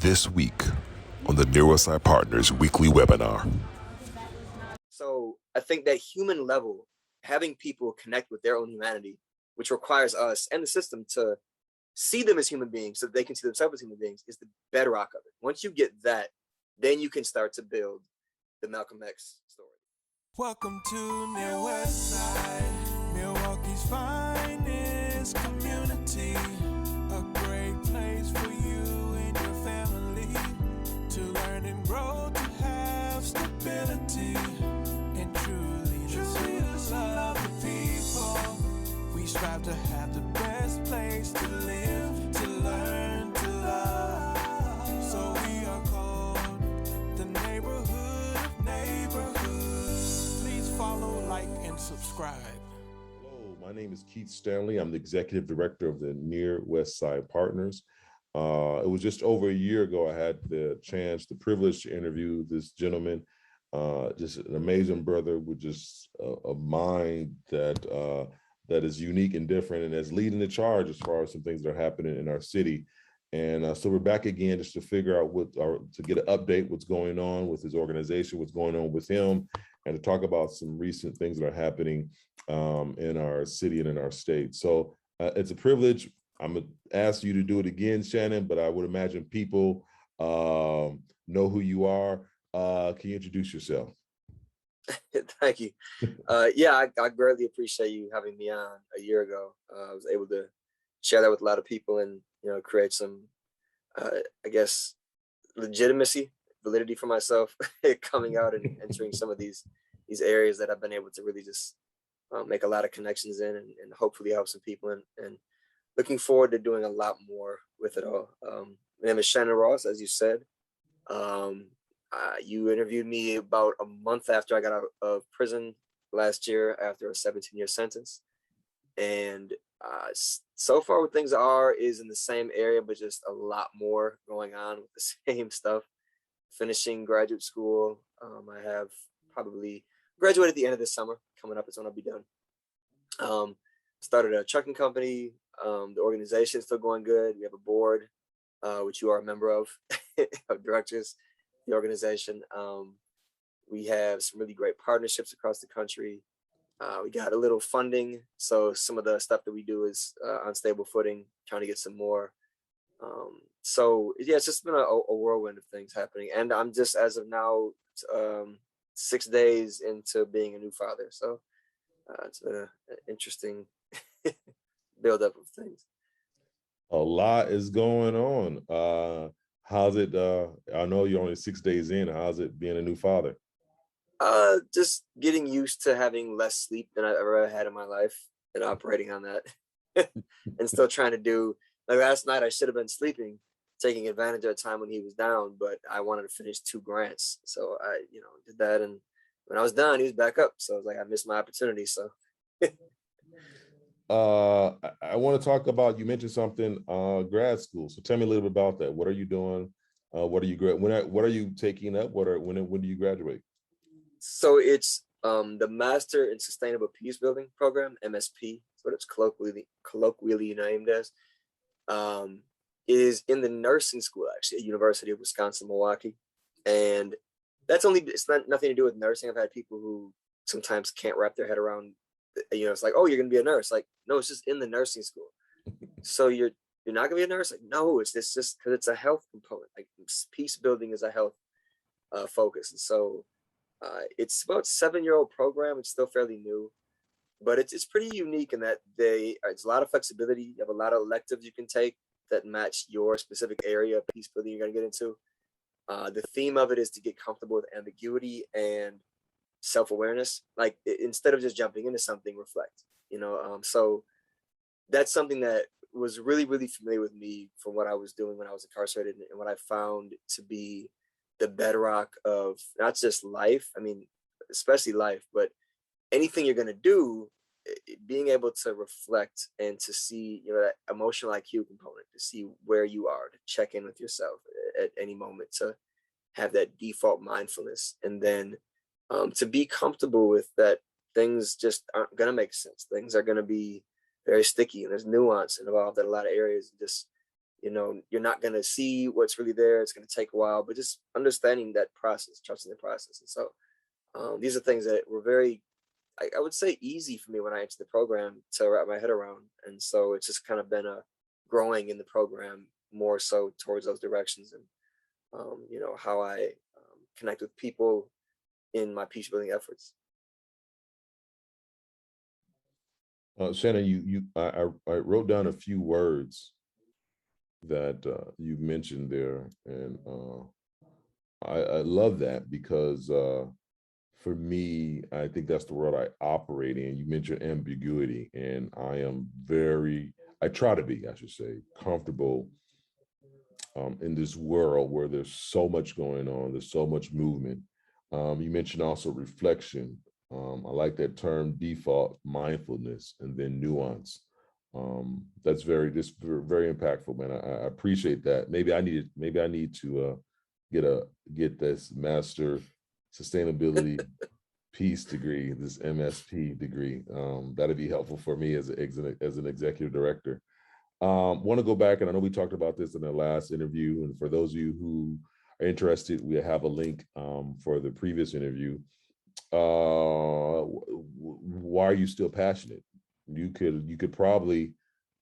This week on the Neurosci Partners weekly webinar. So I think that human level, having people connect with their own humanity, which requires us and the system to see them as human beings so that they can see themselves as human beings, is the bedrock of it. Once you get that, then you can start to build the Malcolm X story. Welcome to Near West Side, Milwaukee's finest community. A great place for you and your family to learn and grow, to have stability, and truly love the people. We strive to have the best place to live, to learn, to love. So we are called the neighborhood of neighborhoods. Please follow, like, and subscribe. Hello, my name is Keith Stanley. I'm the executive director of the Near West Side Partners. It was just over a year ago I had the privilege to interview this gentleman, just an amazing brother with just a mind that is unique and different, and that's leading the charge as far as some things that are happening in our city. And so we're back again just to figure out to get an update, what's going on with his organization, what's going on with him, and to talk about some recent things that are happening in our city and in our state. So it's a privilege. I'm gonna ask you to do it again, Shannon, but I would imagine people know who you are. Can you introduce yourself? Thank you. I greatly appreciate you having me on a year ago. I was able to share that with a lot of people and, create some, legitimacy, validity for myself coming out and entering some of these areas that I've been able to really just make a lot of connections in and hopefully help some people and looking forward to doing a lot more with it all. My name is Shannon Ross, as you said. You interviewed me about a month after I got out of prison last year after a 17-year sentence. And so far what things is in the same area, but just a lot more going on with the same stuff. Finishing graduate school. I have probably graduated at the end of this summer. Coming up is when I'll be done. Started a trucking company. The organization is still going good. We have a board, which you are a member of directors, the organization. We have some really great partnerships across the country. We got a little funding, so some of the stuff that we do is on stable footing, trying to get some more. It's just been a whirlwind of things happening. And I'm just, as of now, 6 days into being a new father. So it's been an interesting buildup of things. A lot is going on. How's it? I know you're only 6 days in. How's it being a new father? Just getting used to having less sleep than I've ever had in my life and operating on that and still trying to do, like last night, I should have been sleeping, taking advantage of a time when he was down, but I wanted to finish 2 grants. So I, did that. And when I was done, he was back up. So I was like, I missed my opportunity. So I want to talk about, you mentioned something, grad school. So tell me a little bit about that. What are you doing? What are you taking up? When do you graduate? So it's the Master in Sustainable Peace Building program, MSP. That's what it's colloquially named as. Is in the nursing school, actually, at University of Wisconsin-Milwaukee. And it's not nothing to do with nursing. I've had people who sometimes can't wrap their head around, it's like, oh, you're going to be a nurse. Like, no, it's just in the nursing school. So you're not going to be a nurse? Like, no, it's just because it's a health component. Like, peace building is a health focus. And so it's about a 7-year-old program. It's still fairly new, but it's pretty unique in that it's a lot of flexibility. You have a lot of electives you can take that match your specific area of peace building you're going to get into. The theme of it is to get comfortable with ambiguity and self-awareness. Like, instead of just jumping into something, reflect, so that's something that was really, really familiar with me from what I was doing when I was incarcerated, and what I found to be the bedrock of not just life, especially life, but anything you're going to do, being able to reflect and to see, that emotional IQ component, to see where you are, to check in with yourself at any moment, to have that default mindfulness, and then to be comfortable with that things just aren't going to make sense. Things are going to be very sticky, and there's nuance involved in a lot of areas. Just you're not going to see what's really there. It's going to take a while, but just understanding that process, trusting the process. And so these are things that were very, I would say, easy for me when I entered the program to wrap my head around. And so it's just kind of been a growing in the program more so towards those directions, and how I connect with people in my peace building efforts. Shannon, I wrote down a few words that you mentioned there, and I love that because for me, I think that's the world I operate in. You mentioned ambiguity, and I try to be, I should say, comfortable in this world where there's so much going on, there's so much movement. You mentioned also reflection. I like that term, default, mindfulness, and then nuance. That's very impactful, man. I appreciate that. Maybe I need to get this master sustainability peace degree, this MSP degree. That'd be helpful for me as an executive director. Want to go back, and I know we talked about this in the last interview, and for those of you who are interested, we have a link for the previous interview. Why are you still passionate? You could probably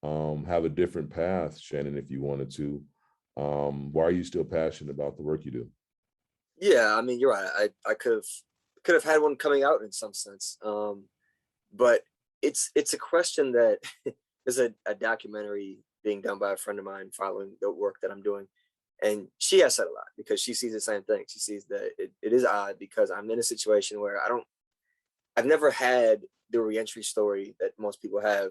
have a different path, Shannon, if you wanted to. Why are you still passionate about the work you do? Yeah, I mean, you're right. I could have had one coming out in some sense, but it's a question that there's a documentary being done by a friend of mine following the work that I'm doing, and she has said a lot because she sees the same thing. She sees that it is odd because I'm in a situation where I've never had the reentry story that most people have.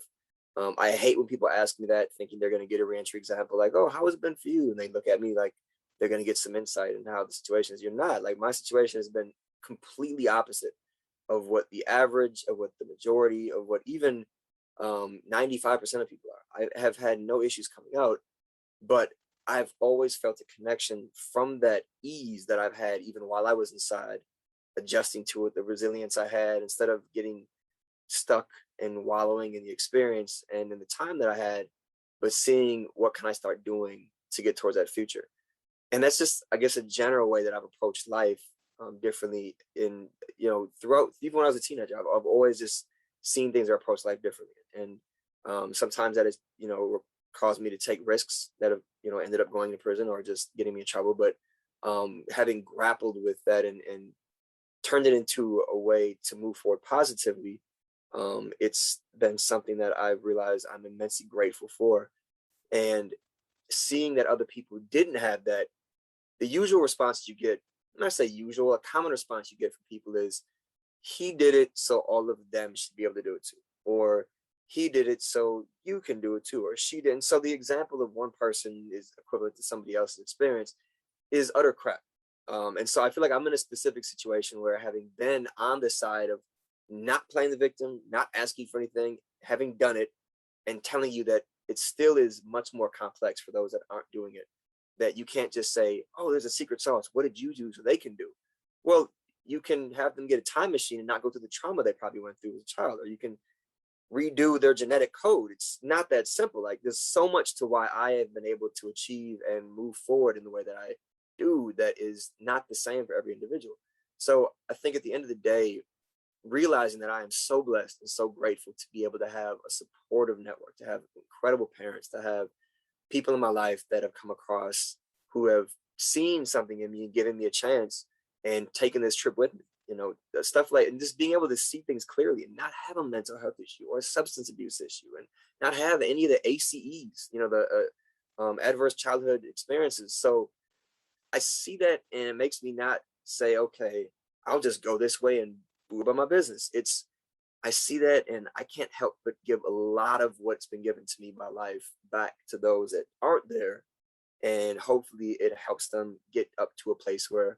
I hate when people ask me that, thinking they're going to get a reentry example, like, "Oh, how has it been for you?" And they look at me like they're going to get some insight into how the situation is. You're not. Like, my situation has been completely opposite of what the average, of what the majority, of what even 95% of people are. I have had no issues coming out, but I've always felt a connection from that ease that I've had even while I was inside, adjusting to it, the resilience I had instead of getting stuck and wallowing in the experience and in the time that I had, but seeing what can I start doing to get towards that future. And that's just, I guess, a general way that I've approached life differently throughout, even when I was a teenager. I've always just seen things or approached life differently. And sometimes that has, caused me to take risks that have, ended up going to prison or just getting me in trouble. But having grappled with that and turned it into a way to move forward positively, it's been something that I've realized I'm immensely grateful for. And seeing that other people didn't have that, the usual response you get, when I say usual, a common response you get from people is, he did it, so all of them should be able to do it too. Or he did it, so you can do it too. Or she did. And so the example of one person is equivalent to somebody else's experience is utter crap. And so I feel like I'm in a specific situation where, having been on the side of not playing the victim, not asking for anything, having done it, and telling you that it still is much more complex for those that aren't doing it. That you can't just say, "Oh, there's a secret sauce. What did you do so they can do?" Well, you can have them get a time machine and not go through the trauma they probably went through as a child, or you can redo their genetic code. It's not that simple. Like, there's so much to why I have been able to achieve and move forward in the way that I do that is not the same for every individual. So I think at the end of the day, realizing that I am so blessed and so grateful to be able to have a supportive network, to have incredible parents, to have people in my life that have come across who have seen something in me and given me a chance and taken this trip with me, stuff like, and just being able to see things clearly and not have a mental health issue or a substance abuse issue and not have any of the ACEs, the adverse childhood experiences. So I see that, and it makes me not say, okay, I'll just go this way and go about my business. I see that, and I can't help but give a lot of what's been given to me by life back to those that aren't there. And hopefully it helps them get up to a place where,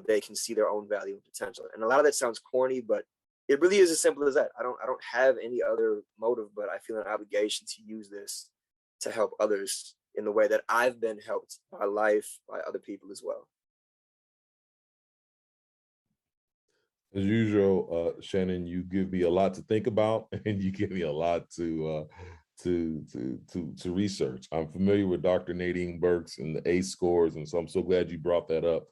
they can see their own value and potential. And a lot of that sounds corny, but it really is as simple as that. I don't have any other motive, but I feel an obligation to use this to help others in the way that I've been helped by life, by other people as well. As usual, Shannon, you give me a lot to think about, and you give me a lot to to research. I'm familiar with Dr. Nadine Burks and the ACE scores, and so I'm so glad you brought that up.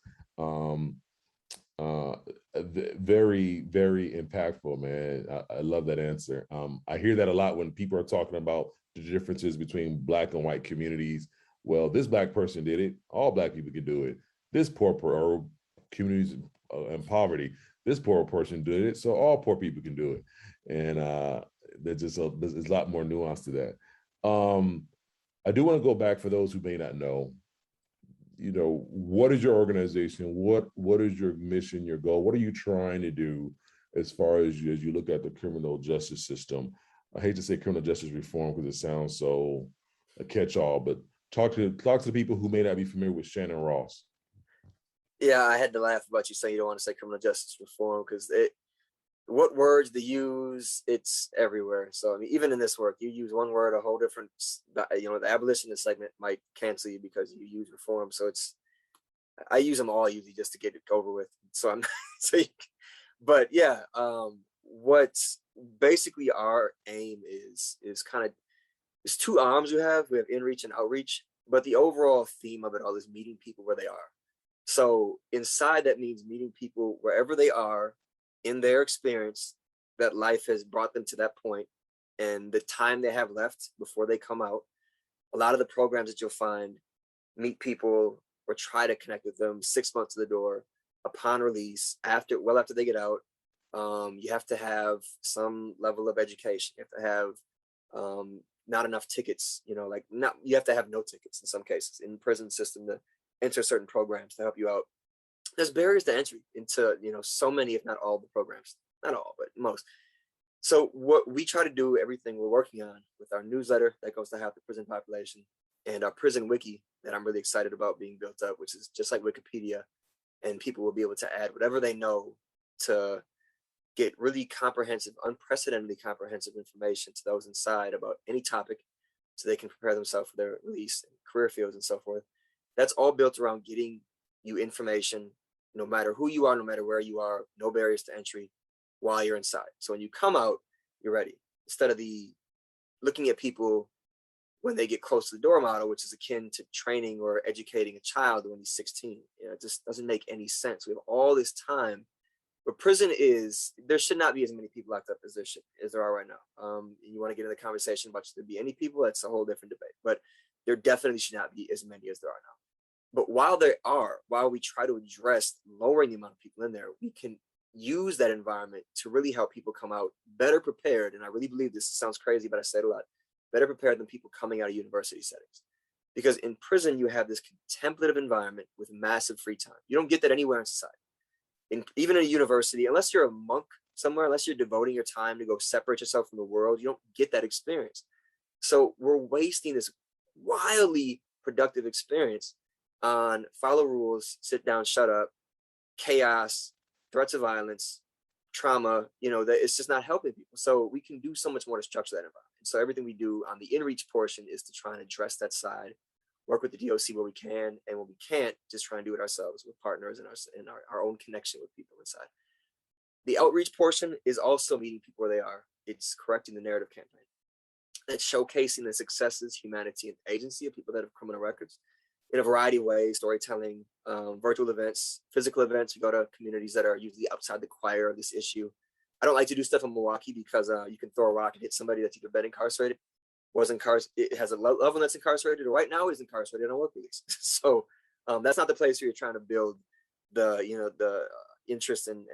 Very, very impactful, man. I love that answer. I hear that a lot when people are talking about the differences between Black and white communities. Well, this Black person did it. All Black people can do it. This or communities in poverty, this poor person did it, so all poor people can do it. And there's a lot more nuance to that. I do want to go back for those who may not know. What is your organization? What is your mission, your goal? What are you trying to do as far as you look at the criminal justice system? I hate to say criminal justice reform because it sounds so a catch-all, but talk to the people who may not be familiar with Shannon Ross. Yeah, I had to laugh about you saying you don't want to say criminal justice reform because what words to use, it's everywhere. So I mean, even in this work, you use one word, a whole different, the abolitionist segment might cancel you because you use reform. So I use them all usually just to get it over with. So but yeah, what's basically our aim is kind of, it's two arms we have in-reach and outreach, but the overall theme of it all is meeting people where they are. So inside, that means meeting people wherever they are in their experience, that life has brought them to that point, and the time they have left before they come out. A lot of the programs that you'll find meet people or try to connect with them 6 months to the door upon release, after they get out. You have to have some level of education. You have to have not enough tickets, you have to have no tickets in some cases in the prison system to enter certain programs to help you out. There's barriers to entry into, so many, if not all the programs, not all, but most. So what we try to do, everything we're working on with our newsletter that goes to half the prison population, and our prison wiki that I'm really excited about being built up, which is just like Wikipedia, and people will be able to add whatever they know to get really comprehensive, unprecedentedly comprehensive information to those inside about any topic so they can prepare themselves for their release and career fields and so forth. That's all built around getting you information, no matter who you are, no matter where you are, no barriers to entry while you're inside. So when you come out, you're ready. Instead of the looking at people when they get close to the door model, which is akin to training or educating a child when he's 16. It just doesn't make any sense. We have all this time. But prison is, there should not be as many people locked up as there are right now. You want to get into the conversation about should there be any people? That's a whole different debate. But there definitely should not be as many as there are now. But while we try to address lowering the amount of people in there, we can use that environment to really help people come out better prepared. And I really believe this sounds crazy, but I say it a lot, better prepared than people coming out of university settings. Because in prison, you have this contemplative environment with massive free time. You don't get that anywhere in society. Even in a university, unless you're a monk somewhere, unless you're devoting your time to go separate yourself from the world, you don't get that experience. So we're wasting this wildly productive experience on follow rules, sit down, shut up, chaos, threats of violence, trauma, that it's just not helping people. So we can do so much more to structure that environment. So everything we do on the in-reach portion is to try and address that side, work with the DOC where we can, and when we can't, just try and do it ourselves with partners and our own connection with people inside. The outreach portion is also meeting people where they are. It's correcting the narrative campaign. It's showcasing the successes, humanity, and agency of people that have criminal records in a variety of ways: storytelling, virtual events, physical events. We go to communities that are usually outside the choir of this issue. I don't like to do stuff in Milwaukee because you can throw a rock and hit somebody that's either been incarcerated, it has a loved one that's incarcerated, or right now is incarcerated on work release. So that's not the place where you're trying to build the interest and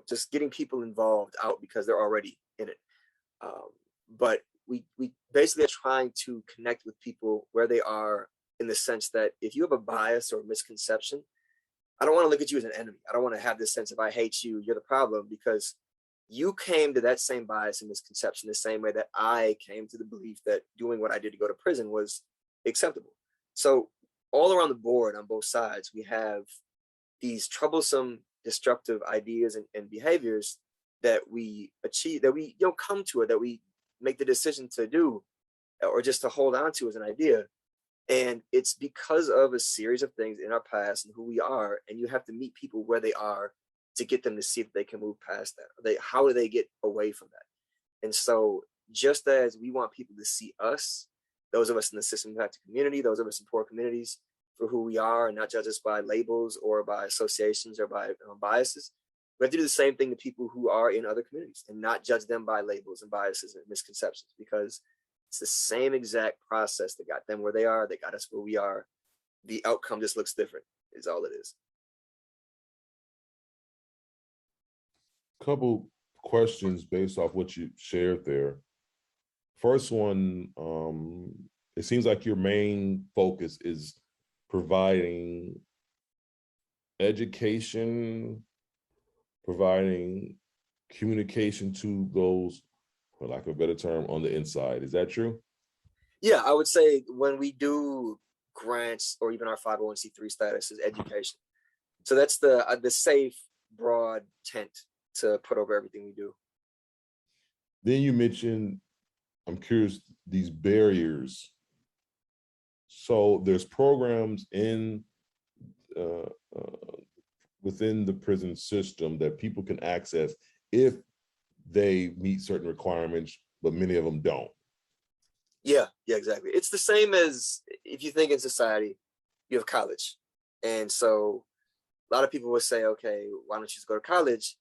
just getting people involved out because they're already in it. But we basically are trying to connect with people where they are, in the sense that if you have a bias or a misconception, I don't want to look at you as an enemy. I don't want to have this sense of I hate you, you're the problem, because you came to that same bias and misconception the same way that I came to the belief that doing what I did to go to prison was acceptable. So all around the board on both sides, we have these troublesome, destructive ideas and behaviors that we achieve, that we come to it, that we make the decision to do, or just to hold on to as an idea. And it's because of a series of things in our past and who we are. And you have to meet people where they are to get them to see if they can move past that. How do they get away from that? And so just as we want people to see us, those of us in the system impacted community, those of us in poor communities, for who we are, and not judge us by labels or by associations or by biases. We have to do the same thing to people who are in other communities and not judge them by labels and biases and misconceptions, because it's the same exact process that got them where they are, that got us where we are. The outcome just looks different, is all it is. Couple questions based off what you shared there. First one, it seems like your main focus is providing education, providing communication to those, for lack of a better term, on the inside. Is that true? Yeah, I would say when we do grants or even our 501c3 status is education. So that's the safe, broad tent to put over everything we do. Then you mentioned, I'm curious, these barriers. So there's programs in within the prison system that people can access if they meet certain requirements, but many of them don't. Yeah, exactly. It's the same as if you think in society, you have college. And so a lot of people would say, okay, why don't you just go to college?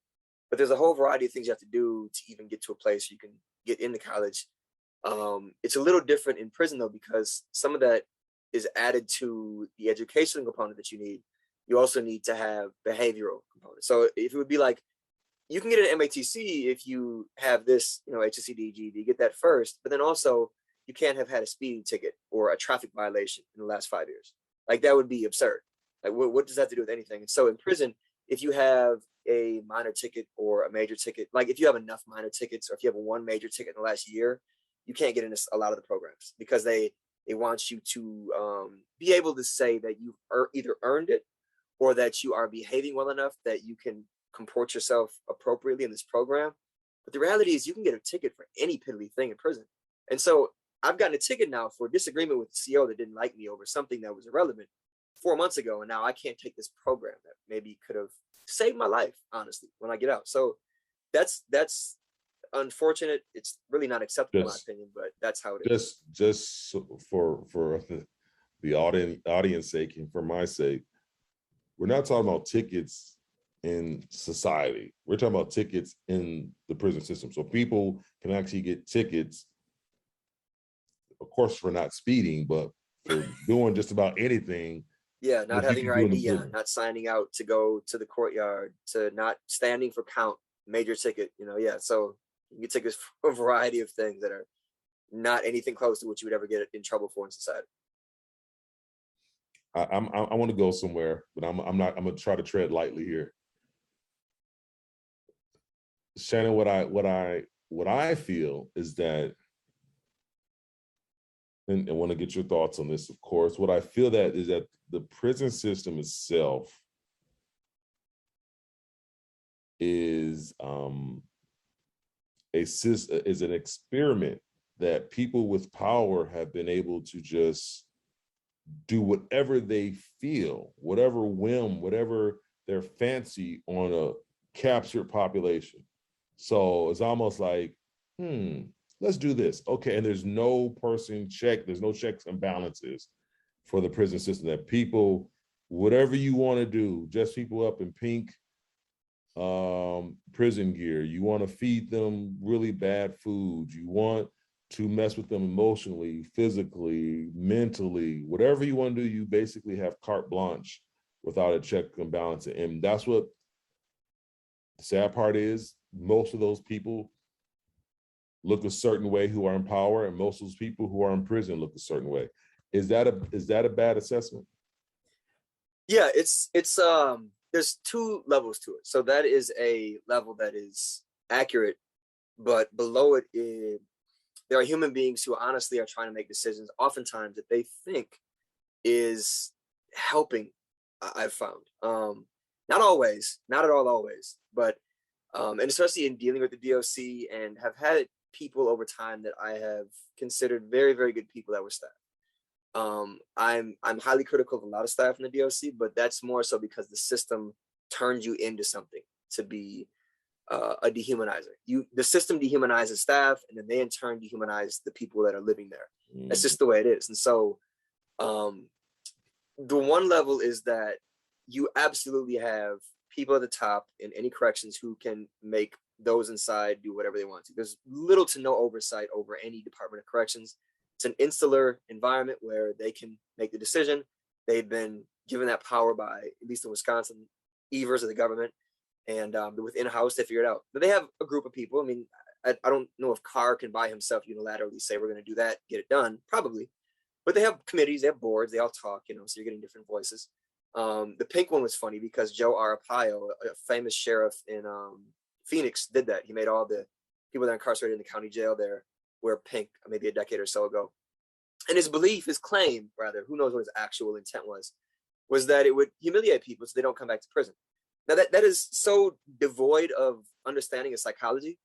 But there's a whole variety of things you have to do to even get to a place you can get into college. It's a little different in prison, though, because some of that is added to the educational component that you need. You also need to have behavioral components. So if it would be like, you can get an MATC if you have this, HSCD, GED, get that first, but then also you can't have had a speeding ticket or a traffic violation in the last 5 years. Like, that would be absurd. Like, what does that have to do with anything? And so in prison, if you have a minor ticket or a major ticket, like if you have enough minor tickets or if you have one major ticket in the last year, you can't get into a lot of the programs because they want you to be able to say that you've either earned it or that you are behaving well enough that you can comport yourself appropriately in this program. But the reality is you can get a ticket for any piddly thing in prison. And so I've gotten a ticket now for disagreement with the CO that didn't like me over something that was irrelevant 4 months ago. And now I can't take this program that maybe could have saved my life, honestly, when I get out. So that's unfortunate. It's really not acceptable in my opinion, but that's how it is. Just for the audience sake and for my sake, we're not talking about tickets in society. We're talking about tickets in the prison system. So people can actually get tickets, of course, for not speeding, but for doing just about anything. Yeah, not having your ID on, not signing out to go to the courtyard, to not standing for count, major ticket, yeah. So you get tickets for a variety of things that are not anything close to what you would ever get in trouble for in society. I want to go somewhere, but I'm gonna try to tread lightly here. Shannon, what I feel is that, and I want to get your thoughts on this, of course. What I feel that is that the prison system itself is an experiment that people with power have been able to just do whatever they feel, whatever whim, whatever their fancy on a captured population. So it's almost like, let's do this. Okay, and there's no person check, there's no checks and balances for the prison system, that people, whatever you want to do, dress people up in pink prison gear, you want to feed them really bad food, you want to mess with them emotionally, physically, mentally, whatever you want to do, you basically have carte blanche without a check and balance. And that's what the sad part is. Most of those people look a certain way who are in power, and most of those people who are in prison look a certain way. Is that a bad assessment? Yeah, it's there's two levels to it. So that is a level that is accurate, but below it is, there are human beings who honestly are trying to make decisions oftentimes that they think is helping. I've found, not always, not at all always, but and especially in dealing with the DOC, and have had people over time that I have considered very, very good people that were staff. I'm highly critical of a lot of staff in the DOC, but that's more so because the system turns you into something to be a dehumanizer. The system dehumanizes staff, and then they in turn dehumanize the people that are living there. That's just the way it is. And so the one level is that you absolutely have people at the top in any corrections who can make those inside do whatever they want to. There's little to no oversight over any Department of Corrections. It's an insular environment where they can make the decision. They've been given that power by, at least in Wisconsin, Evers of the government, and within house they figured it out. But they have a group of people. I mean, I don't know if Carr can by himself unilaterally say we're going to do that, get it done. Probably, but they have committees, they have boards, they all talk. So you're getting different voices. The pink one was funny because Joe Arpaio, a famous sheriff in Phoenix, did that. He made all the people that are incarcerated in the county jail there wear pink, maybe a decade or so ago. And his claim, who knows what his actual intent was that it would humiliate people so they don't come back to prison. Now that is so devoid of understanding of psychology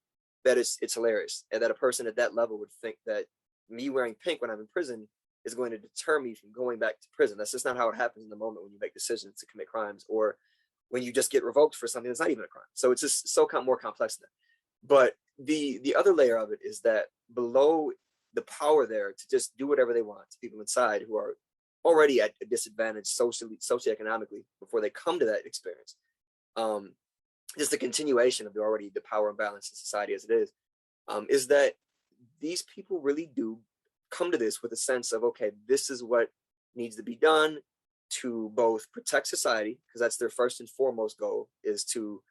that it's hilarious. And that a person at that level would think that me wearing pink when I'm in prison is going to deter me from going back to prison. That's just not how it happens in the moment when you make decisions to commit crimes, or when you just get revoked for something that's not even a crime. So it's just so more complex than that. But the other layer of it is that below the power there to just do whatever they want to people inside who are already at a disadvantage socioeconomically before they come to that experience, just the continuation of the power imbalance in society as it is that these people really do come to this with a sense of, okay, this is what needs to be done to both protect society, because that's their first and foremost goal, is to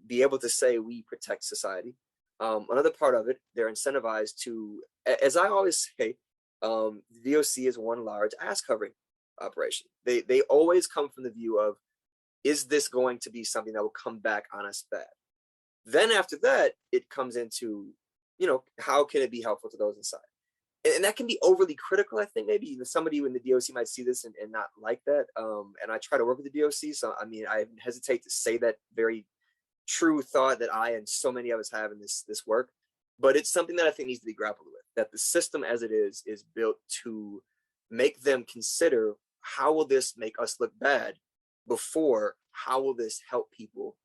be able to say we protect society. Another part of it, they're incentivized to, as I always say, the DOC is one large ass covering operation. They always come from the view of, is this going to be something that will come back on us bad? Then after that, it comes into, how can it be helpful to those inside? And that can be overly critical. I think maybe somebody in the DOC might see this and not like that. And I try to work with the DOC. So, I mean, I hesitate to say that very true thought that I and so many of us have in this work, but it's something that I think needs to be grappled with, that the system as it is built to make them consider, how will this make us look bad, before how will this help people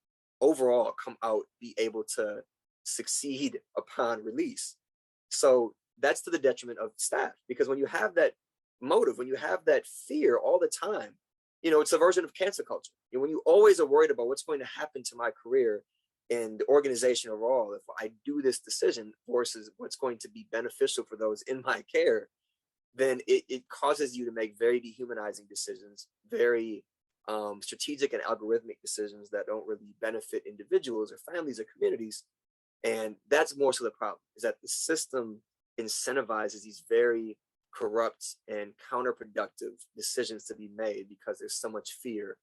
overall come out, be able to succeed upon release. So that's to the detriment of staff, because when you have that motive, when you have that fear all the time, it's a version of cancel culture. When you always are worried about what's going to happen to my career and the organization overall if I do this decision versus what's going to be beneficial for those in my care, then it causes you to make very dehumanizing decisions, very strategic and algorithmic decisions that don't really benefit individuals or families or communities. And that's more so the problem, is that the system incentivizes these very corrupt and counterproductive decisions to be made because there's so much fear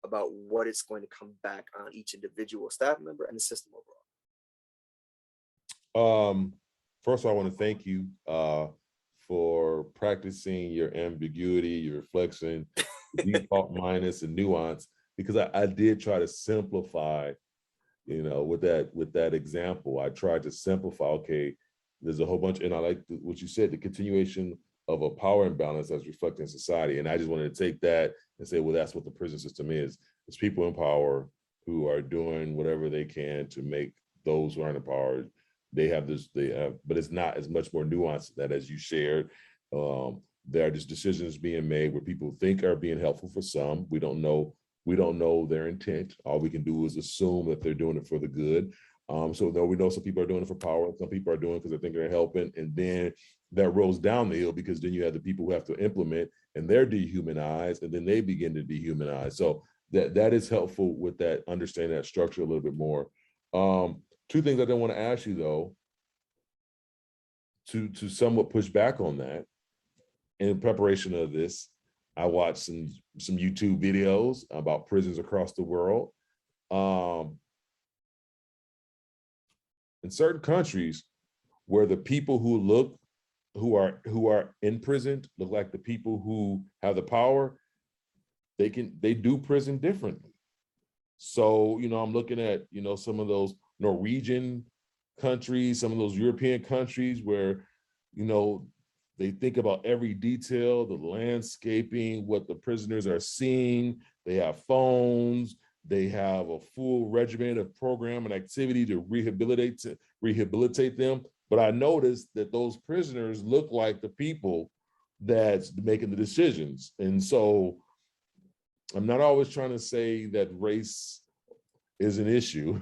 about what it's going to come back on each individual staff member and the system overall. First of all, I want to thank you for practicing your ambiguity, your reflection, default minus and nuance, because I did try to simplify, with that example. I tried to simplify, okay, there's a whole bunch, and I like what you said, the continuation of a power imbalance as reflected in society. And I just wanted to take that and say, well, that's what the prison system is. It's people in power who are doing whatever they can to make those who aren't in power, but it's not as much more nuanced than that, as you shared. There are just decisions being made where people think are being helpful for some. We don't know their intent. All we can do is assume that they're doing it for the good. So though we know some people are doing it for power, some people are doing it because they think they're helping, and then that rolls down the hill, because then you have the people who have to implement, and they're dehumanized, and then they begin to dehumanize. So that is helpful with that, understanding that structure a little bit more. Two things I didn't want to ask you though, to somewhat push back on that. In preparation of this, I watched some YouTube videos about prisons across the world. In certain countries where the people who are in prison look like the people who have the power, they do prison differently. So, I'm looking at, some of those Norwegian countries, some of those European countries where, they think about every detail, the landscaping, what the prisoners are seeing. They have phones. They have a full regimen of program and activity to rehabilitate them. But I noticed that those prisoners look like the people that's making the decisions. And so I'm not always trying to say that race is an issue,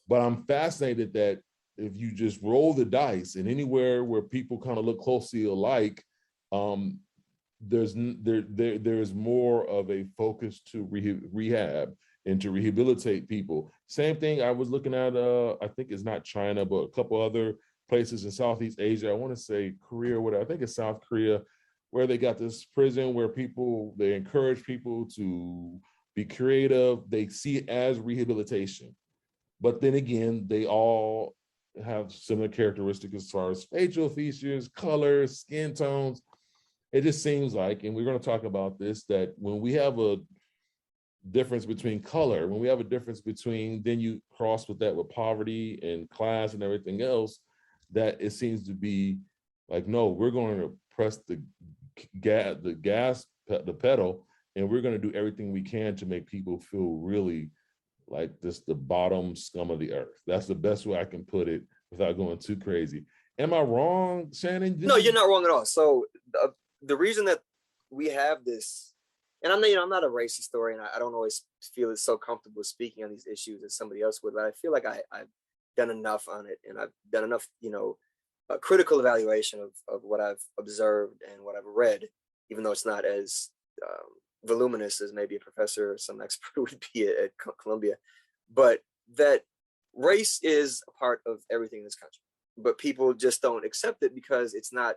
but I'm fascinated that if you just roll the dice and anywhere where people kind of look closely alike, there's more of a focus to rehab and to rehabilitate people. Same thing I was looking at, I think it's not China, but a couple other places in Southeast Asia. I want to say Korea, whatever. I think it's South Korea, where they got this prison where they encourage people to be creative. They see it as rehabilitation. But then again, they all have similar characteristics as far as facial features, colors, skin tones. It just seems like, and we're going to talk about this, that when we have a difference between color, when we have a difference between, then you cross with that with poverty and class and everything else, that it seems to be like, no, we're going to press the pedal, and we're going to do everything we can to make people feel really like this, the bottom scum of the earth. That's the best way I can put it without going too crazy. Am I wrong, Shannon? No, you're not wrong at all. So the reason that we have this, and I'm not a race historian. I don't always feel it's so comfortable speaking on these issues as somebody else would, but I feel like I've done enough on it, and I've done enough, critical evaluation of what I've observed and what I've read, even though it's not as voluminous as maybe a professor or some expert would be at Columbia. But that race is a part of everything in this country, but people just don't accept it because it's not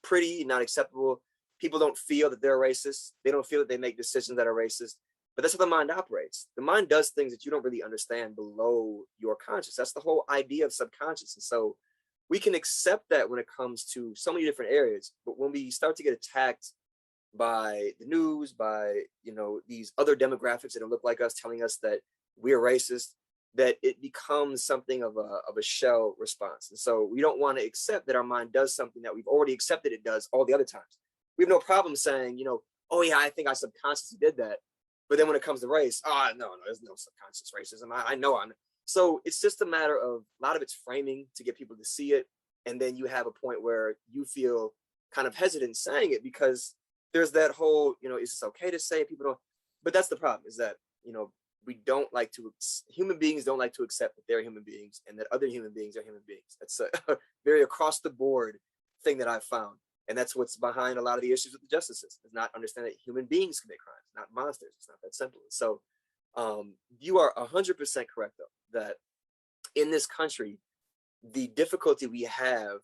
pretty, not acceptable. People don't feel that they're racist. They don't feel that they make decisions that are racist. But that's how the mind operates. The mind does things that you don't really understand below your conscious. That's the whole idea of subconscious. And so we can accept that when it comes to so many different areas. But when we start to get attacked by the news, by these other demographics that don't look like us, telling us that we're racist, that it becomes something of a shell response. And so we don't want to accept that our mind does something that we've already accepted it does all the other times. We have no problem saying, oh yeah, I think I subconsciously did that. But then when it comes to race, no, there's no subconscious racism. I know I'm. So it's just a matter of a lot of it's framing to get people to see it. And then you have a point where you feel kind of hesitant saying it because there's that whole, is this okay to say? People don't. But that's the problem, is that, we don't like to, human beings don't like to accept that they're human beings and that other human beings are human beings. That's a very across the board thing that I've found. And that's what's behind a lot of the issues with the justice system, is not understanding that human beings commit crimes, not monsters. It's not that simple. So you are 100% correct, though, that in this country, the difficulty we have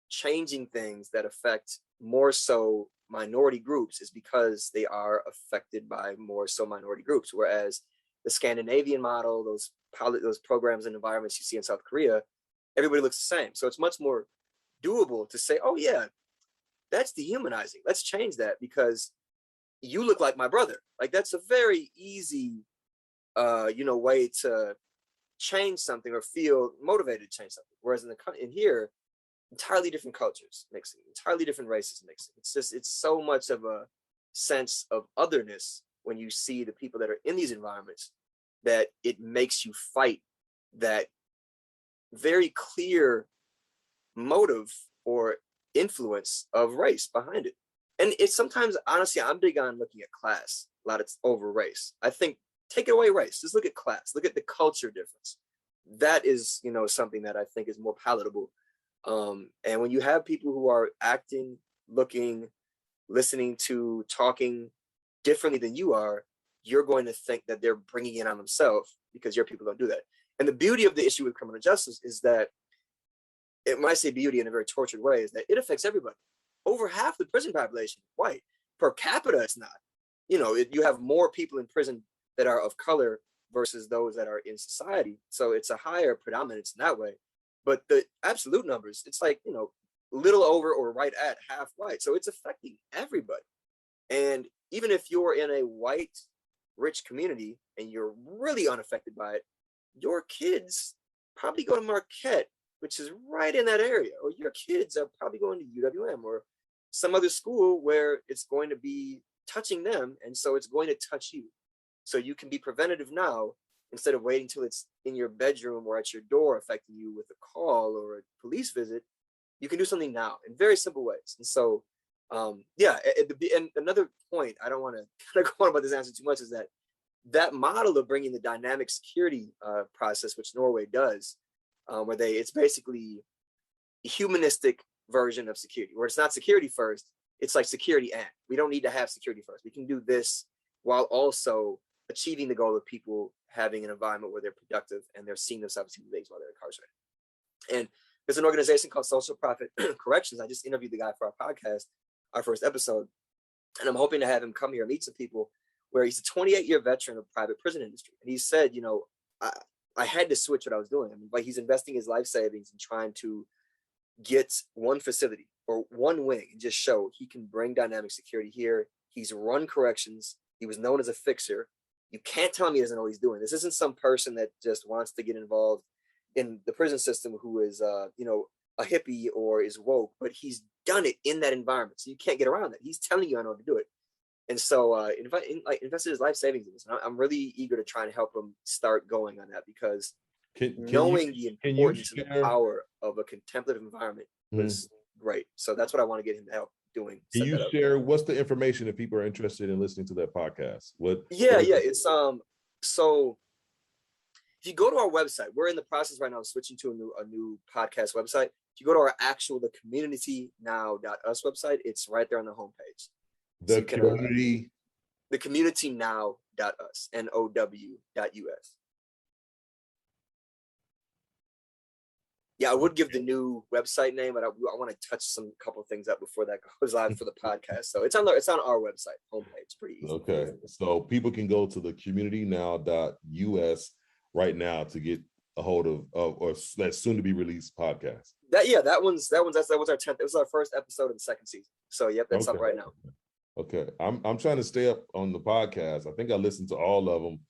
changing things that affect more so minority groups is because they are affected by more so minority groups. Whereas the Scandinavian model, those programs and environments you see in South Korea, everybody looks the same. So it's much more doable to say, oh yeah, that's dehumanizing. Let's change that because you look like my brother. Like that's a very easy, way to change something or feel motivated to change something. Whereas in here, entirely different cultures mixing, entirely different races mixing. It's so much of a sense of otherness when you see the people that are in these environments that it makes you fight that very clear motive or influence of race behind it. And it's sometimes, honestly, I'm big on looking at class a lot. It's over race. I think take away race, just look at class, look at the culture difference. That is, something that I think is more palatable. And when you have people who are acting, looking, listening to, talking differently than you are, you're going to think that they're bringing it on themselves because your people don't do that. And the beauty of the issue with criminal justice is that, it might say beauty in a very tortured way, is that it affects everybody. Over half the prison population is white. Per capita, it's not. You have more people in prison that are of color versus those that are in society. So it's a higher predominance in that way. But the absolute numbers, it's like, little over or right at half white. So it's affecting everybody. And even if you're in a white, rich community and you're really unaffected by it, your kids probably go to Marquette, which is right in that area, or your kids are probably going to UWM or some other school where it's going to be touching them. And so it's going to touch you. So you can be preventative now instead of waiting till it's in your bedroom or at your door affecting you with a call or a police visit. You can do something now in very simple ways. And so, and another point, I don't want to kind of go on about this answer too much, is that model of bringing the dynamic security process, which Norway does, where it's basically a humanistic version of security, where it's not security first, it's like security and. We don't need to have security first. We can do this while also achieving the goal of people having an environment where they're productive and they're seeing themselves as human beings while they're incarcerated. And there's an organization called Social Profit Corrections. I just interviewed the guy for our podcast, our first episode, and I'm hoping to have him come here and meet some people, where he's a 28-year veteran of private prison industry. And he said, I had to switch what I was doing. I mean, like, he's investing his life savings and trying to get one facility or one wing and just show he can bring dynamic security here. He's run corrections. He was known as a fixer. You can't tell me he doesn't know what he's doing. This isn't some person that just wants to get involved in the prison system who is, a hippie or is woke, but he's done it in that environment. So you can't get around that. He's telling you I know how to do it. And so invested his life savings in this. And I'm really eager to try and help him start going on that, because knowing the importance and the power of a contemplative environment was great. So that's what I want to get him to help doing. Can you share what's the information if people are interested in listening to that podcast? It's so if you go to our website, we're in the process right now of switching to a new podcast website. If you go to our the communitynow.us website, it's right there on the homepage. The communitynow.us, NOW.us. Yeah, I would give the new website name, but I want to touch couple things up before that goes live for the podcast. So it's on our website homepage, pretty easy. Okay, so people can go to the communitynow.us right now to get a hold of that soon to be released podcast. That was our 10th. It was our first episode of the second season. So yep, that's up right now. Okay, I'm trying to stay up on the podcast. I think I listened to all of them,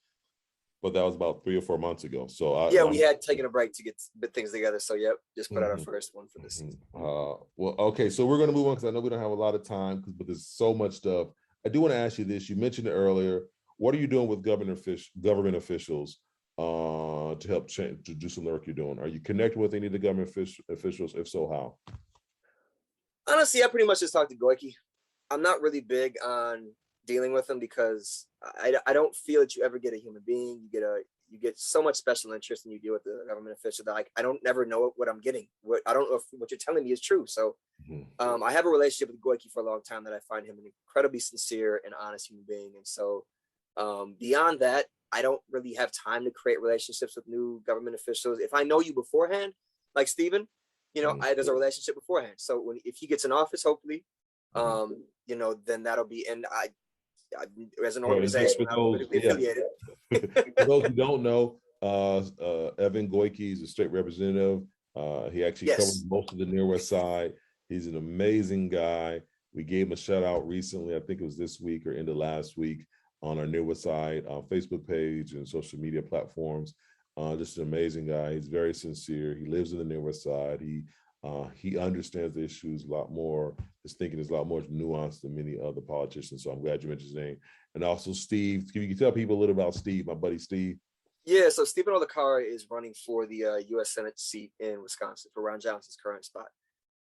but that was about 3 or 4 months ago. So we had taken a break to get things together. So yep, just put out our first one for this season. Well, okay, so we're going to move on because I know we don't have a lot of time, but there's so much stuff. I do want to ask you this. You mentioned it earlier. What are you doing with government officials to help to do some work you're doing? Are you connected with any of the government officials? If so, how? Honestly, I pretty much just talked to Goike. I'm not really big on dealing with them because I don't feel that you ever get a human being. You get so much special interest when you deal with the government official that I don't never know what I'm getting. I don't know if what you're telling me is true. So I have a relationship with Goike for a long time that I find him an incredibly sincere and honest human being. And so beyond that, I don't really have time to create relationships with new government officials. If I know you beforehand, like Stephen, there's a relationship beforehand. So if he gets in office, hopefully, then that'll be, and I as an organization, I'm politically affiliated. For those who don't know, Evan Goike is a state representative. He actually covers most of the Near West Side. He's an amazing guy. We gave him a shout out recently. I think it was this week or end of last week on our Near West Side Facebook page and social media platforms. Just an amazing guy. He's very sincere. He lives in the Near West Side. He understands the issues a lot more. His thinking is a lot more nuanced than many other politicians. So I'm glad you mentioned his name. And also Steve. Can you tell people a little about Steve, my buddy Steve? Yeah, so Stephen Olakara is running for the U.S. Senate seat in Wisconsin for Ron Johnson's current spot.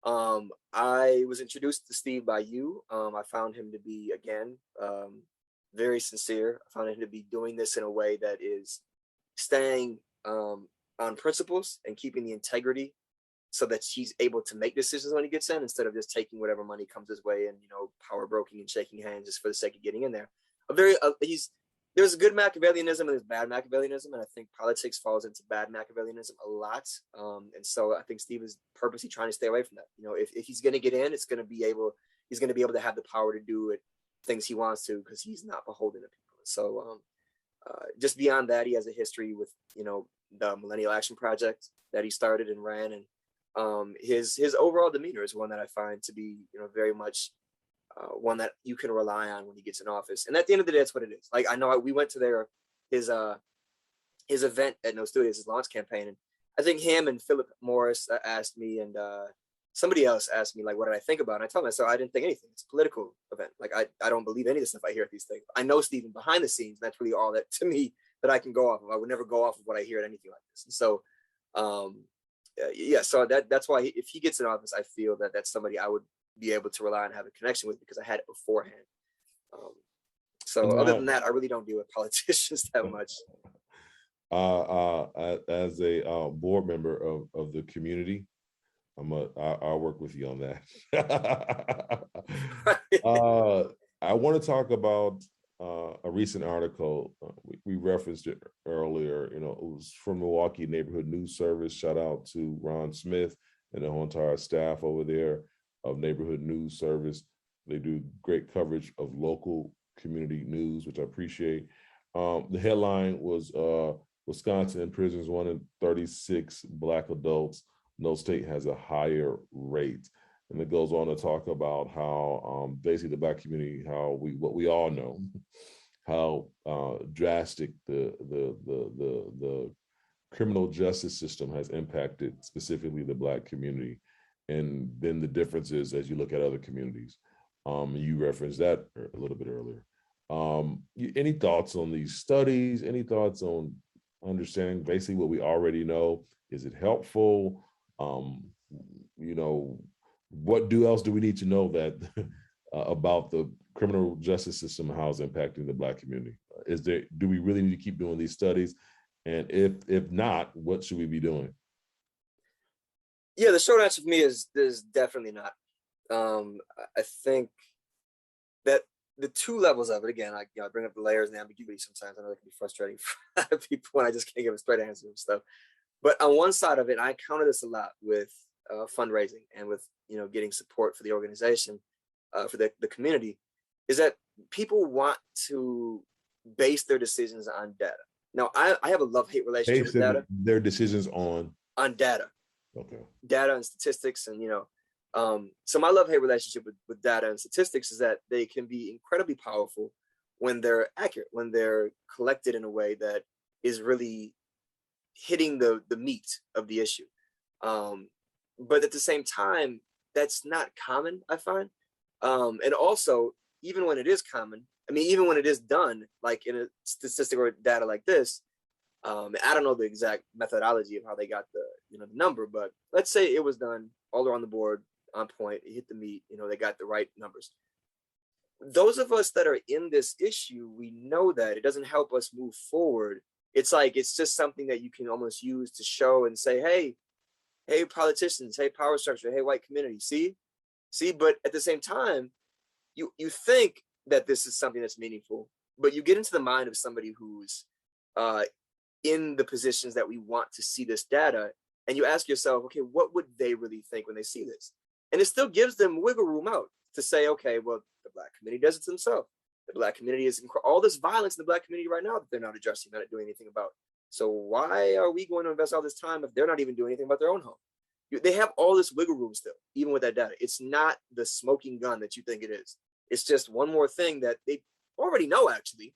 I was introduced to Steve by you. I found him to be, again, very sincere. I found him to be doing this in a way that is staying on principles and keeping the integrity so that he's able to make decisions when he gets in instead of just taking whatever money comes his way and, power broking and shaking hands just for the sake of getting in there. There's a good Machiavellianism and there's bad Machiavellianism, and I think politics falls into bad Machiavellianism a lot. And so I think Steve is purposely trying to stay away from that. If he's going to get in, he's going to be able to have the power to do things he wants to because he's not beholden to people. So just beyond that, he has a history with the Millennial Action Project that he started and ran, and his overall demeanor is one that I find to be very much one that you can rely on when he gets in office. And at the end of the day, that's what it is. Like, I know we went to his event at No Studios, his launch campaign, and I think him and Philip Morris asked me and somebody else asked me, like, what did I think about it? And I told myself I didn't think anything. It's a political event. Like, I don't believe any of the stuff I hear at these things. I know Stephen behind the scenes. And that's really all that, to me, that I can go off of. I would never go off of what I hear at anything like this. And so, so that's why if he gets in office, I feel that that's somebody I would be able to rely on and have a connection with, because I had it beforehand. So other than that, I really don't deal with politicians that much. As a board member of the community, I'll work with you on that. I want to talk about a recent article. We referenced it earlier. You know, it was from Milwaukee Neighborhood News Service. Shout out to Ron Smith and the whole entire staff over there of Neighborhood News Service. They do great coverage of local community news, which I appreciate. The headline was Wisconsin imprisons 1 in 36 Black adults. No state has a higher rate. And it goes on to talk about how basically the Black community, what we all know, how drastic the criminal justice system has impacted specifically the Black community. And then the differences as you look at other communities. You referenced that a little bit earlier. Any thoughts on these studies? Any thoughts on understanding basically what we already know? Is it helpful? What else do we need to know that about the criminal justice system, how it's impacting the Black community? Do we really need to keep doing these studies? And if not, what should we be doing? Yeah, the short answer for me is definitely not. I think that the two levels of it, again, I bring up the layers and the ambiguity sometimes. I know that can be frustrating for people when I just can't give a straight answer and stuff. But on one side of it, I encounter this a lot with fundraising and with getting support for the organization, for the community, is that people want to base their decisions on data. Now, I have a love-hate relationship with data. Their decisions on data. Okay. Data and statistics, and so my love-hate relationship with data and statistics is that they can be incredibly powerful when they're accurate, when they're collected in a way that is really hitting the meat of the issue. But at the same time, that's not common, I find. And also, even when it is common, even when it is done, like in a statistical data like this, I don't know the exact methodology of how they got the number, but let's say it was done all around the board, on point, it hit the meat, they got the right numbers. Those of us that are in this issue, we know that it doesn't help us move forward. It's like, it's just something that you can almost use to show and say, hey, politicians, hey, power structure, hey, white community, see, but at the same time, you think that this is something that's meaningful, but you get into the mind of somebody who's in the positions that we want to see this data, and you ask yourself, okay, what would they really think when they see this? And it still gives them wiggle room out to say, okay, well, the Black community does it to themselves. The Black community is all this violence in the Black community right now that they're not addressing, not doing anything about. So why are we going to invest all this time if they're not even doing anything about their own home? They have all this wiggle room still, even with that data. It's not the smoking gun that you think it is. It's just one more thing that they already know, actually.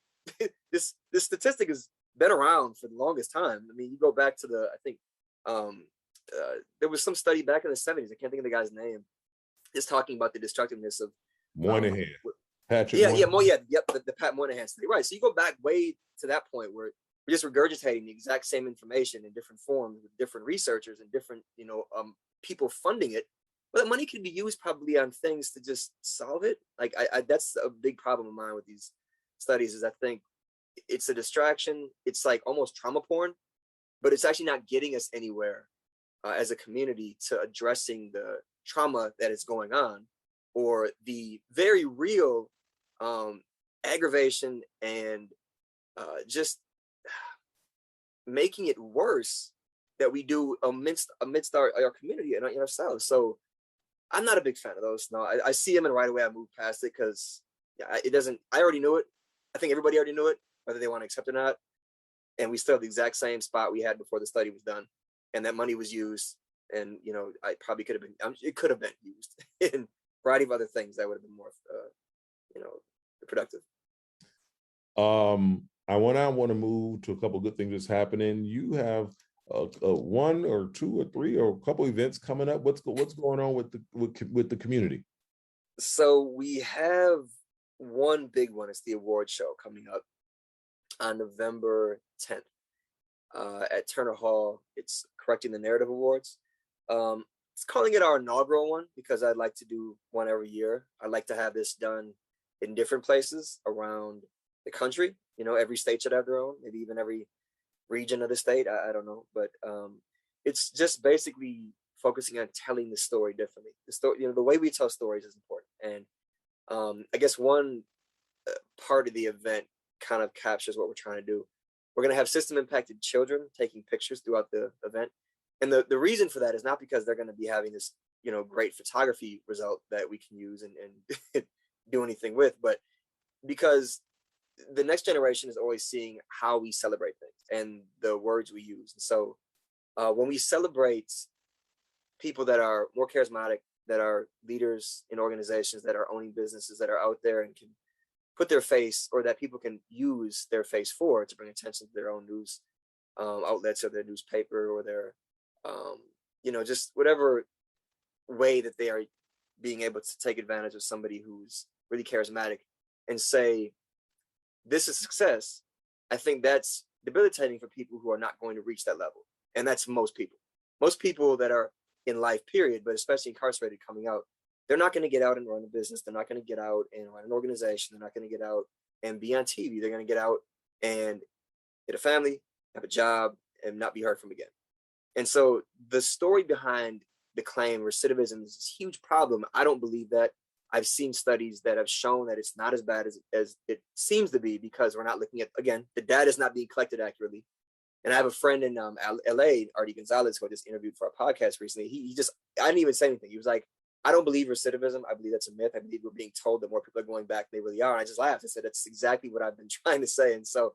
This statistic has been around for the longest time. You go back to I think there was some study back in the 70s. I can't think of the guy's name. Just talking about the destructiveness of Moynihan. Patrick. The Pat Moynihan study. Right. So you go back way to that point where we're just regurgitating the exact same information in different forms with different researchers and different, people funding it. But the money could be used probably on things to just solve it. Like that's a big problem of mine with these studies, is I think it's a distraction. It's like almost trauma porn, but it's actually not getting us anywhere as a community to addressing the trauma that is going on, or the very real aggravation and just making it worse that we do amidst our community and ourselves. So I'm not a big fan of those. No, I see them and right away I move past it, because it doesn't, I already knew it. I think everybody already knew it, whether they want to accept it or not. And we still have the exact same spot we had before the study was done. And that money was used. And, I probably could have been, it could have been used in a variety of other things that would have been more, productive. I want to move to a couple of good things that's happening. You have one or two or three or a couple events coming up? What's going on with the community? So we have one big one. It's the award show coming up on November 10th at Turner Hall. It's Correcting the Narrative Awards. It's calling it our inaugural one because I'd like to do one every year. I'd like to have this done in different places around the country. You know, every state should have their own, maybe even every region of the state. I don't know, but it's just basically focusing on telling the story differently. The story, you know, the way we tell stories is important. And I guess one part of the event kind of captures what we're trying to do. We're going to have system impacted children taking pictures throughout the event. And the reason for that is not because they're going to be having this, you know, great photography result that we can use and do anything with, but because the next generation is always seeing how we celebrate things and the words we use. And so when we celebrate people that are more charismatic, that are leaders in organizations, that are owning businesses, that are out there and can put their face, or that people can use their face for, to bring attention to their own news outlets or their newspaper or their, you know, just whatever way that they are being able to take advantage of somebody who's really charismatic and say, this is success. I think that's debilitating for people who are not going to reach that level. And that's most people. Most people that are in life, period, but especially incarcerated coming out, they're not going to get out and run a business. They're not going to get out and run an organization. They're not going to get out and be on TV. They're going to get out and get a family, have a job, and not be heard from again. And so the story behind the claim recidivism is this huge problem. I don't believe that. I've seen studies that have shown that it's not as bad as it seems to be, because we're not looking at, again, the data is not being collected accurately. And I have a friend in LA, Artie Gonzalez, who I just interviewed for our podcast recently. He just, I didn't even say anything. He was like, I don't believe recidivism. I believe that's a myth. I believe we're being told that more people are going back than they really are. And I just laughed. I said, that's exactly what I've been trying to say. And so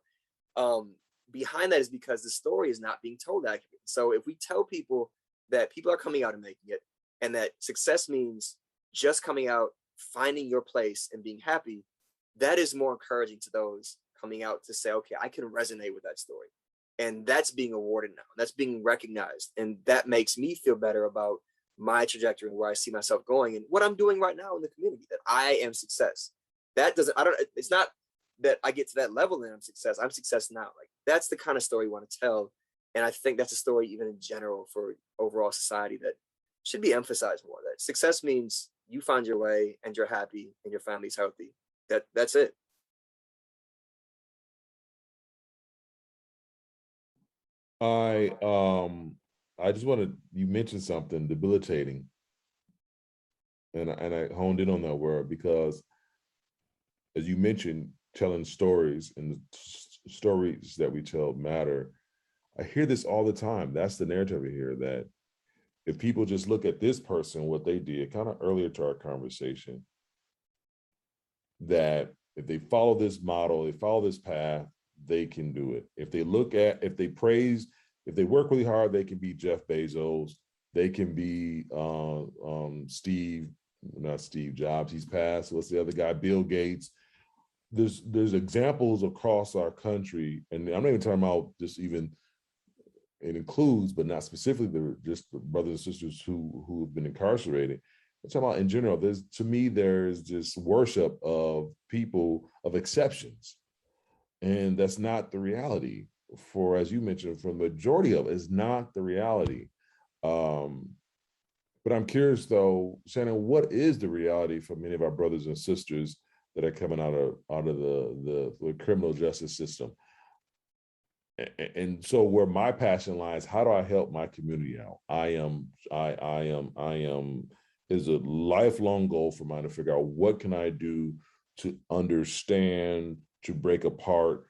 behind that is because the story is not being told accurately. So if we tell people that people are coming out and making it, and that success means just coming out, finding your place and being happy, that is more encouraging to those coming out to say, okay, I can resonate with that story. And that's being awarded now. That's being recognized. And that makes me feel better about my trajectory and where I see myself going and what I'm doing right now in the community, that I am success. That doesn't, it's not that I get to that level and I'm success now. Like, that's the kind of story we want to tell. And I think that's a story even in general for overall society that should be emphasized more, that success means you find your way and you're happy and your family's healthy. That's it. I just wanted, you mentioned something debilitating, and I honed in on that word because, as you mentioned, telling stories, and the stories that we tell matter. I hear this all the time. That's the narrative here, that if people just look at this person, what they did, kind of earlier to our conversation, that if they follow this model, they follow this path, they can do it. If they work really hard, they can be Jeff Bezos. They can be not Steve Jobs, he's passed. What's the other guy? Bill Gates. There's examples across our country, and I'm not even talking about just even, it includes, but not specifically, just the brothers and sisters who have been incarcerated. I'm talking about in general. There's this worship of people, of exceptions. And that's not the reality for, as you mentioned, for the majority of it, is not the reality. But I'm curious though, Shannon, what is the reality for many of our brothers and sisters that are coming out of the criminal justice system? And so where my passion lies, how do I help my community out? Is a lifelong goal for mine to figure out what can I do to understand, to break apart.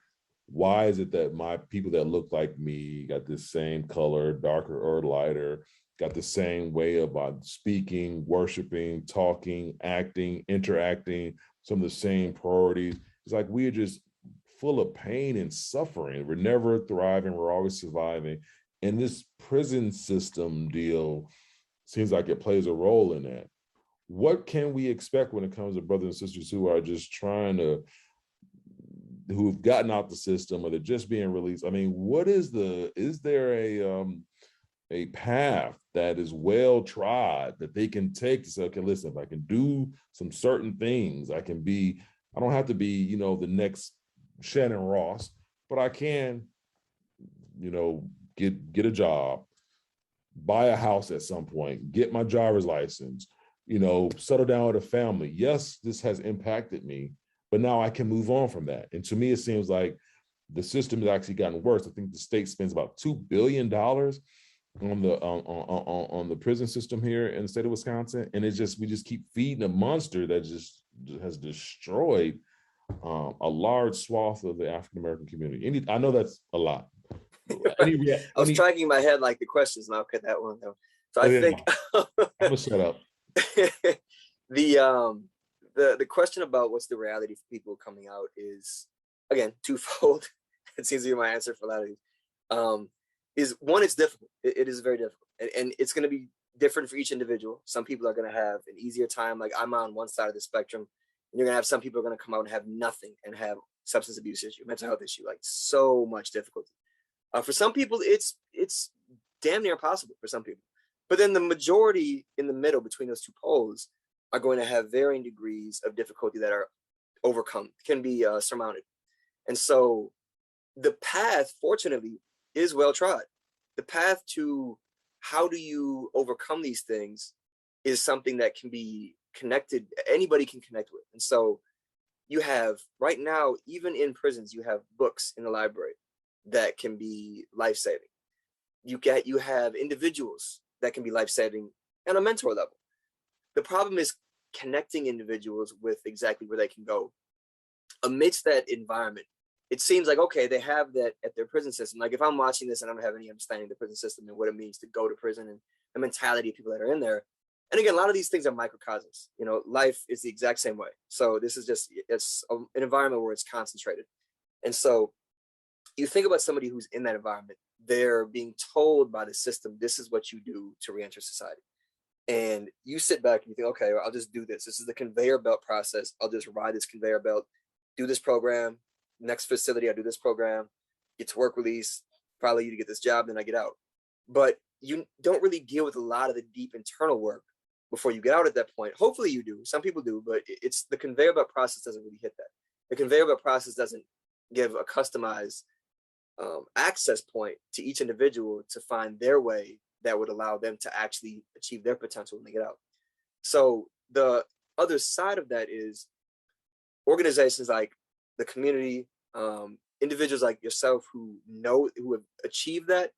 Why is it that my people that look like me got the same color, darker or lighter, got the same way about speaking, worshiping, talking, acting, interacting, some of the same priorities? It's like we are just full of pain and suffering. We're never thriving. We're always surviving. And this prison system deal seems like it plays a role in that. What can we expect when it comes to brothers and sisters who are just trying to who've gotten out the system or they're just being released. I mean, is there a path that is well trod that they can take to say, okay, listen, if I can do some certain things, I don't have to be, the next Shannon Ross, but I can, get a job, buy a house at some point, get my driver's license, settle down with a family. Yes, this has impacted me, but now I can move on from that. And to me, it seems like the system has actually gotten worse. I think the state spends about $2 billion on the prison system here in the state of Wisconsin, and we just keep feeding a monster that just has destroyed a large swath of the African American community. I know that's a lot. I was tracking my head like the questions, and I'll cut that one though. So I think I'm gonna shut up. The question about what's the reality for people coming out is, again, twofold. It seems to be my answer for a lot of these. Is one, it's difficult. It is very difficult, and it's going to be different for each individual. Some people are going to have an easier time. Like I'm on one side of the spectrum, and you're going to have some people are going to come out and have nothing and have substance abuse issue, mental health issue, like so much difficulty. For some people, it's damn near impossible for some people. But then the majority in the middle between those two poles are going to have varying degrees of difficulty that are overcome, can be surmounted. And so the path, fortunately, is well trod. The path to how do you overcome these things is something that can be connected, anybody can connect with. And so you have right now, even in prisons, you have books in the library that can be life-saving. You have individuals that can be life-saving on a mentor level. The problem is connecting individuals with exactly where they can go. Amidst that environment, it seems like, okay, they have that at their prison system. Like if I'm watching this and I don't have any understanding of the prison system and what it means to go to prison and the mentality of people that are in there. And again, a lot of these things are microcosms. Life is the exact same way. So this is it's an environment where it's concentrated. And so you think about somebody who's in that environment, they're being told by the system, this is what you do to reenter society. And you sit back and you think, okay, well, I'll just do this. This is the conveyor belt process. I'll just ride this conveyor belt, do this program. Next facility, I do this program, get to work release, probably you to get this job, then I get out. But you don't really deal with a lot of the deep internal work before you get out at that point. Hopefully you do. Some people do, but it's the conveyor belt process doesn't really hit that. The conveyor belt process doesn't give a customized access point to each individual to find their way that would allow them to actually achieve their potential when they get out. So the other side of that is organizations like the community, individuals like yourself who have achieved that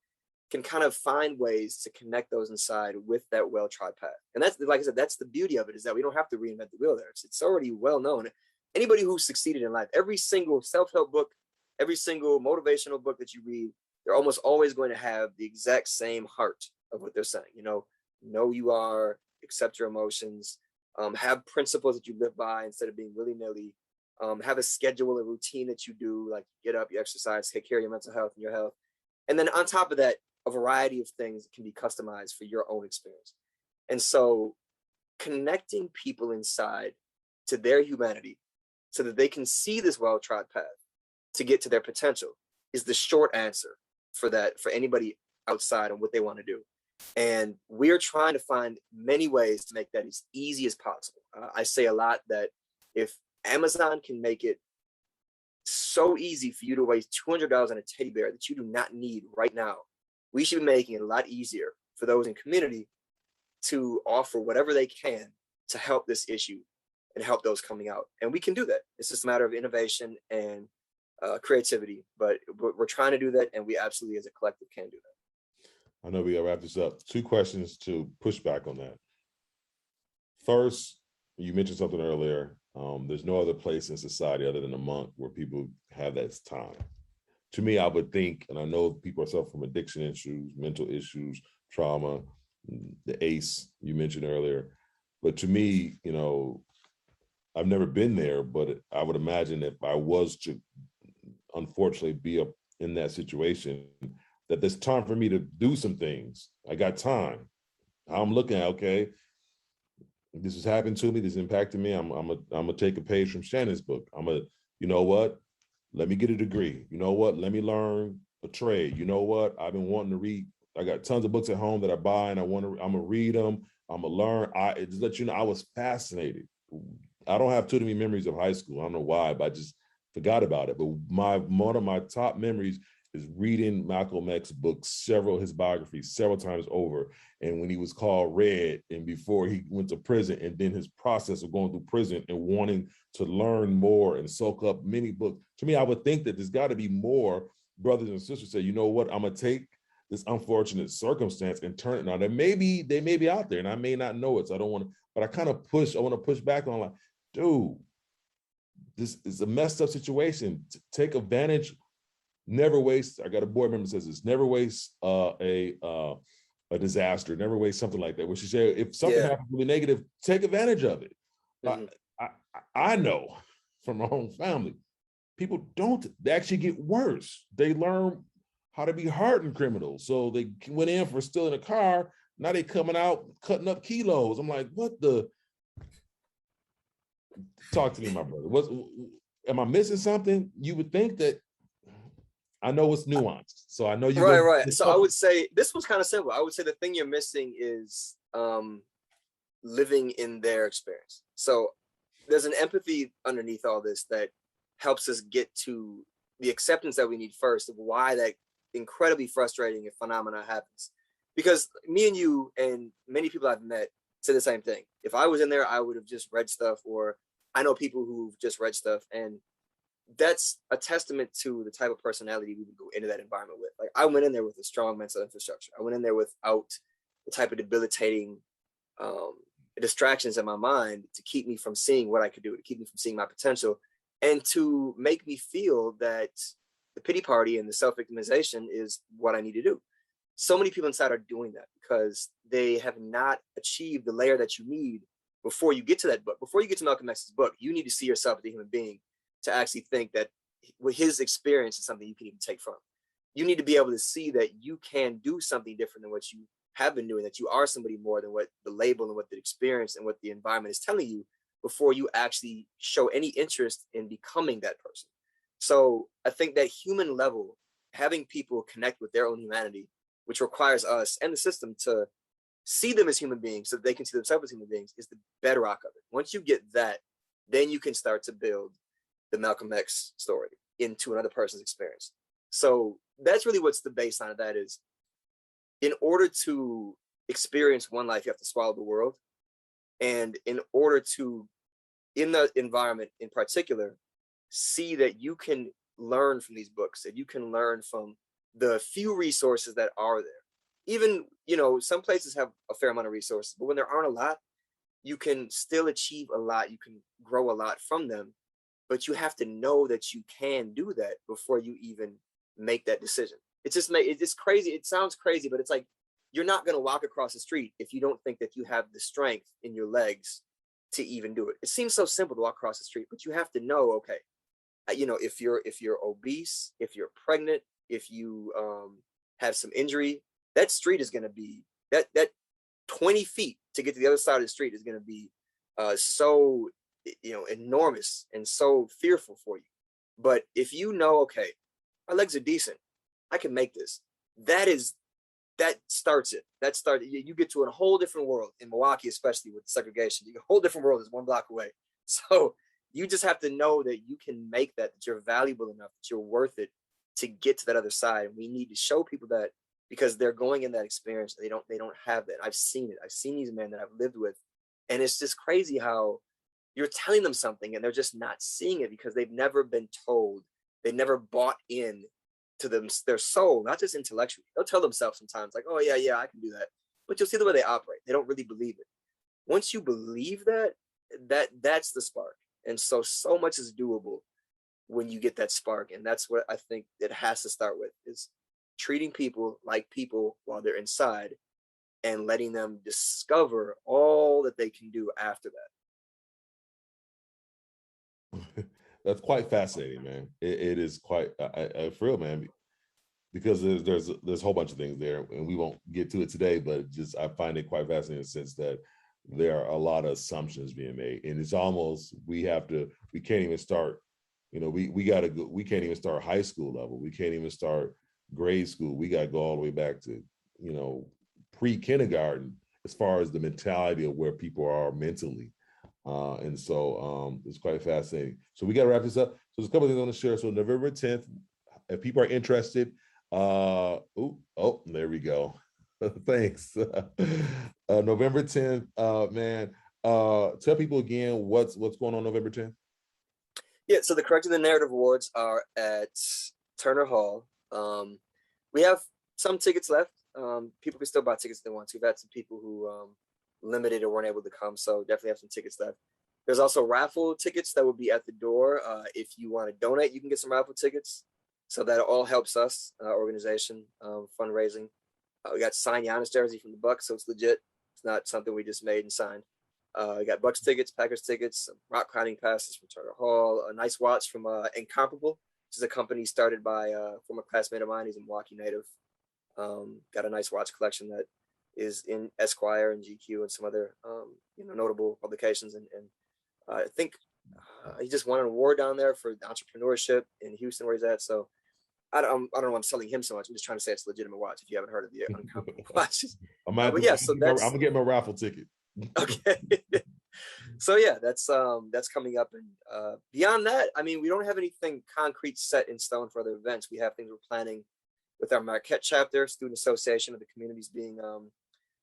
can kind of find ways to connect those inside with that well-trod path. And that's, like I said, that's the beauty of it, is that we don't have to reinvent the wheel there. It's already well known. Anybody who succeeded in life, every single self-help book, every single motivational book that you read, they're almost always going to have the exact same heart of what they're saying. Know who you are, accept your emotions, have principles that you live by instead of being willy-nilly. Have a schedule, a routine that you do, like get up, you exercise, take care of your mental health and your health. And then on top of that, a variety of things that can be customized for your own experience. And so connecting people inside to their humanity so that they can see this well-trod path to get to their potential is the short answer for that, for anybody outside on what they want to do. And we're trying to find many ways to make that as easy as possible. I say a lot that if Amazon can make it so easy for you to waste $200 on a teddy bear that you do not need right now, we should be making it a lot easier for those in community to offer whatever they can to help this issue and help those coming out. And we can do that. It's just a matter of innovation and creativity, but we're trying to do that. And we absolutely as a collective can do that. I know we gotta wrap this up. 2 questions to push back on that. First, you mentioned something earlier. There's no other place in society other than a monk where people have that time. To me, I would think, and I know people suffer from addiction issues, mental issues, trauma, the ACE you mentioned earlier. But to me, I've never been there, but I would imagine if I was to unfortunately be up in that situation, that there's time for me to do some things. I got time. I'm looking at, okay, this has happened to me, this impacted me. I'm gonna take a page from Shannon's book. You know what? let me get a degree. You know what? Let me learn a trade. You know what? I've been wanting to read. I got tons of books at home that I buy, and I'm gonna read them. I'm gonna learn. It just let you know I was fascinated. I don't have too many memories of high school. I don't know why, but I just forgot about it. But one of my top memories is reading Malcolm X's books, his biographies, several times over. And when he was called Red, and before he went to prison, and then his process of going through prison and wanting to learn more and soak up many books. To me, I would think that there's got to be more brothers and sisters say, you know what, I'm gonna take this unfortunate circumstance and turn it. Now, they may be out there, and I may not know it, so I don't want to, but I want to push back on, like, dude, this is a messed up situation. Take advantage. Never waste. I got a board member that says this: never waste a disaster. Never waste something like that. Where she said, if something happens really negative, take advantage of it. Mm-hmm. I know from my own family, people don't. They actually get worse. They learn how to be hardened criminals. So they went in for stealing a car. Now they coming out cutting up kilos. I'm like, what the? Talk to me, my brother. Am I missing something? You would think that. I know it's nuanced, so I know you. Right. So I would say this was kind of simple. I would say the thing you're missing is living in their experience. So there's an empathy underneath all this that helps us get to the acceptance that we need first of why that incredibly frustrating phenomena happens. Because me and you and many people I've met say the same thing. If I was in there, I would have just read stuff, or I know people who've just read stuff, and that's a testament to the type of personality we would go into that environment with. Like, I went in there with a strong mental infrastructure. I went in there without the type of debilitating distractions in my mind to keep me from seeing what I could do, to keep me from seeing my potential, and to make me feel that the pity party and the self-victimization is what I need to do. So many people inside are doing that because they have not achieved the layer that you need before you get to that book. Before you get to Malcolm X's book, you need to see yourself as a human being to actually think that his experience is something you can even take from. You need to be able to see that you can do something different than what you have been doing, that you are somebody more than what the label and what the experience and what the environment is telling you before you actually show any interest in becoming that person. So I think that human level, having people connect with their own humanity, which requires us and the system to see them as human beings so that they can see themselves as human beings, is the bedrock of it. Once you get that, then you can start to build the Malcolm X story into another person's experience. So that's really what's the baseline of that is. In order to experience one life, you have to swallow the world. And in order to, in the environment in particular, see that you can learn from these books, that you can learn from the few resources that are there. Even, some places have a fair amount of resources, but when there aren't a lot, you can still achieve a lot. You can grow a lot from them. But you have to know that you can do that before you even make that decision. It's crazy. It sounds crazy, but it's like, you're not going to walk across the street if you don't think that you have the strength in your legs to even do it. It seems so simple to walk across the street, but you have to know, okay, if you're obese, if you're pregnant, if you have some injury, that street is going to be that 20 feet to get to the other side of the street is going to be so enormous and so fearful for you. But if you know, okay, my legs are decent, I can make this. That starts it. You get to a whole different world in Milwaukee, especially with segregation. A whole different world is 1 block away. So you just have to know that you can make that you're valuable enough, that you're worth it to get to that other side. And we need to show people that, because they're going in that experience. They don't have that. I've seen it. I've seen these men that I've lived with. And it's just crazy how you're telling them something and they're just not seeing it because they've never been told. They've never bought in to their soul, not just intellectually. They'll tell themselves sometimes like, oh yeah, I can do that. But you'll see the way they operate. They don't really believe it. Once you believe that's the spark. And so much is doable when you get that spark. And that's what I think it has to start with, is treating people like people while they're inside and letting them discover all that they can do after that. That's quite fascinating, man. It is quite for real, man, because there's a whole bunch of things there, and we won't get to it today, but just I find it quite fascinating in the sense that there are a lot of assumptions being made, and it's almost we can't even start You know, we got to go. We can't even start high school level. We can't even start grade school. We got to go all the way back to, you know, pre-kindergarten as far as the mentality of where people are mentally. And so it's quite fascinating. So we got to wrap this up. So there's a couple of things I want to share. So November 10th, if people are interested, there we go. Thanks. November 10th, man. Tell people again what's going on November 10th. Yeah, so the Correcting the Narrative Awards are at Turner Hall. We have some tickets left. People can still buy tickets if they want to. We've had some people who limited or weren't able to come, so definitely have some tickets left. There's also raffle tickets that will be at the door. If you want to donate, you can get some raffle tickets. So that all helps us, our organization, fundraising. We got signed Giannis jersey from the Bucks, so it's legit. It's not something we just made and signed. We got Bucks tickets, Packers tickets, some rock climbing passes from Turner Hall, a nice watch from Incomparable, which is a company started by a former classmate of mine. He's a Milwaukee native. Got a nice watch collection that is in Esquire and GQ and some other notable publications. And I think he just won an award down there for entrepreneurship in Houston, where he's at. So I don't know why I'm selling him so much. I'm just trying to say it's a legitimate watch if you haven't heard of the Uncomparable watches. I'm gonna get my raffle ticket. Okay. So yeah, that's coming up. And beyond that, I mean, we don't have anything concrete set in stone for other events. We have things we're planning with our Marquette chapter, Student Association of the Communities being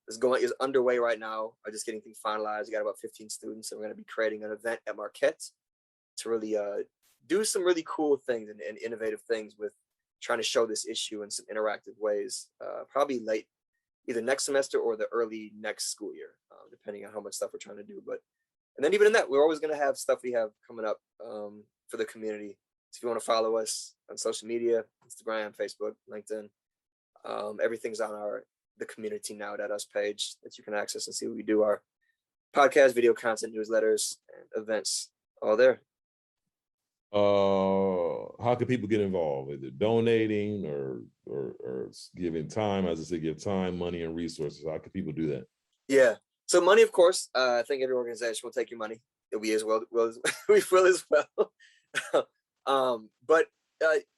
is underway right now. I'm just getting things finalized. We got about 15 students, and we're going to be creating an event at Marquette to really do some really cool things and innovative things with trying to show this issue in some interactive ways, probably late, either next semester or the early next school year, depending on how much stuff we're trying to do. And then even in that, we're always going to have stuff we have coming up for the community. So if you want to follow us on social media, Instagram, Facebook, LinkedIn, everything's on the Community Now.us page that you can access and see what we do. Our podcast, video content, newsletters, and events, all there. How can people get involved? Is it donating or giving time? As I said, give time, money, and resources. How can people do that? Yeah. So money, of course. I think every organization will take your money. We as well. We will as well. But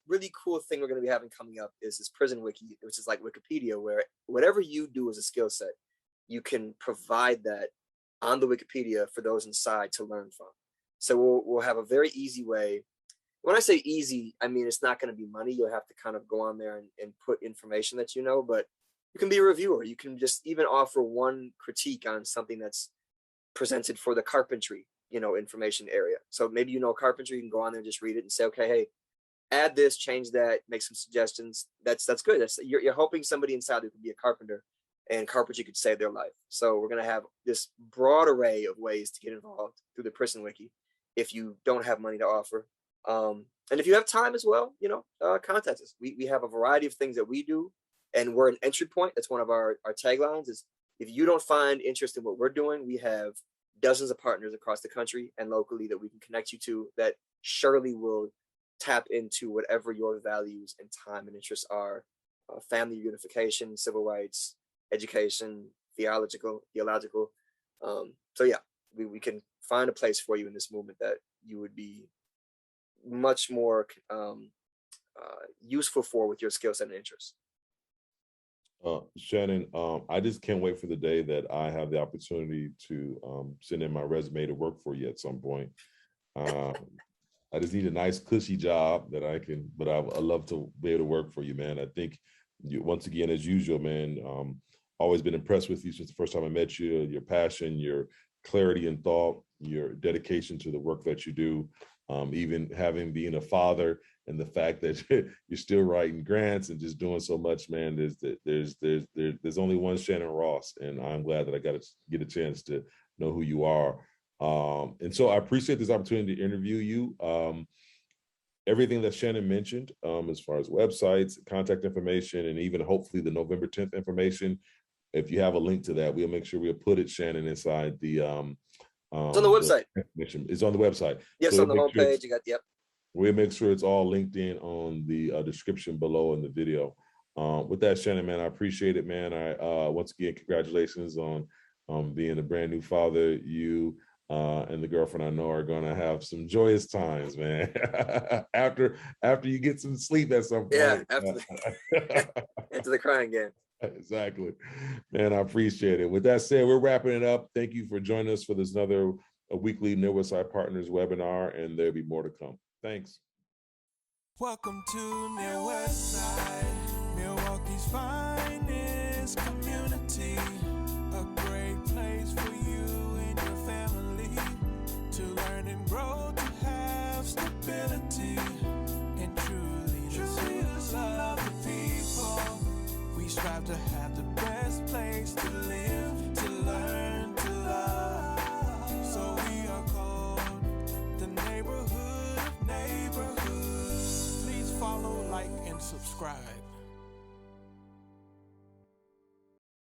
really cool thing we're going to be having coming up is this prison wiki, which is like Wikipedia, where whatever you do as a skill set, you can provide that on the Wikipedia for those inside to learn from. So we'll have a very easy way. When I say easy, I mean, it's not going to be money. You'll have to kind of go on there and put information that you know, but you can be a reviewer. You can just even offer one critique on something that's presented for the carpentry, information area. So maybe carpentry, you can go on there and just read it and say, okay, hey, add this, change that, make some suggestions. That's good. You're helping somebody inside who could be a carpenter, and carpentry could save their life. So we're going to have this broad array of ways to get involved through the prison wiki if you don't have money to offer. And if you have time as well, contact us. We have a variety of things that we do, and we're an entry point. That's one of our taglines is, if you don't find interest in what we're doing, we have dozens of partners across the country and locally that we can connect you to that surely will tap into whatever your values and time and interests are. Family unification, civil rights, education, theological. So yeah, we can find a place for you in this movement that you would be much more useful for with your skill set and interests. Shannon, I just can't wait for the day that I have the opportunity to send in my resume to work for you at some point. I just need a nice cushy job that I can, but I love to be able to work for you, man. I think once again, as usual, man, always been impressed with you since the first time I met you, your passion, your clarity in thought, your dedication to the work that you do, even being a father, and the fact that you're still writing grants and just doing so much, man. There's only one Shannon Ross, and I'm glad that I got to get a chance to know who you are. And so I appreciate this opportunity to interview you. Everything that Shannon mentioned, as far as websites, contact information, and even hopefully the November 10th information, if you have a link to that, we'll make sure we'll put it, Shannon, inside the it's on the website. It's on the website. Yes, so on the homepage. You got, yep. We'll make sure it's all linked in on the description below in the video. With that, Shannon, man, I appreciate it, man. I once again, congratulations on being a brand new father. You and the girlfriend I know are gonna have some joyous times, man. after you get some sleep at some point. Yeah, after the crying game. Exactly, man. I appreciate it. With that said, we're wrapping it up. Thank you for joining us for this another weekly Near West Side Partners webinar, and there'll be more to come. Thanks. Welcome to Near West Side, Milwaukee's finest community. A great place for you and your family to learn and grow, to have stability, and truly love the people. We strive to have the best place to live, to learn, to love. So we are called the neighborhood of neighborhoods. Please follow, like, and subscribe.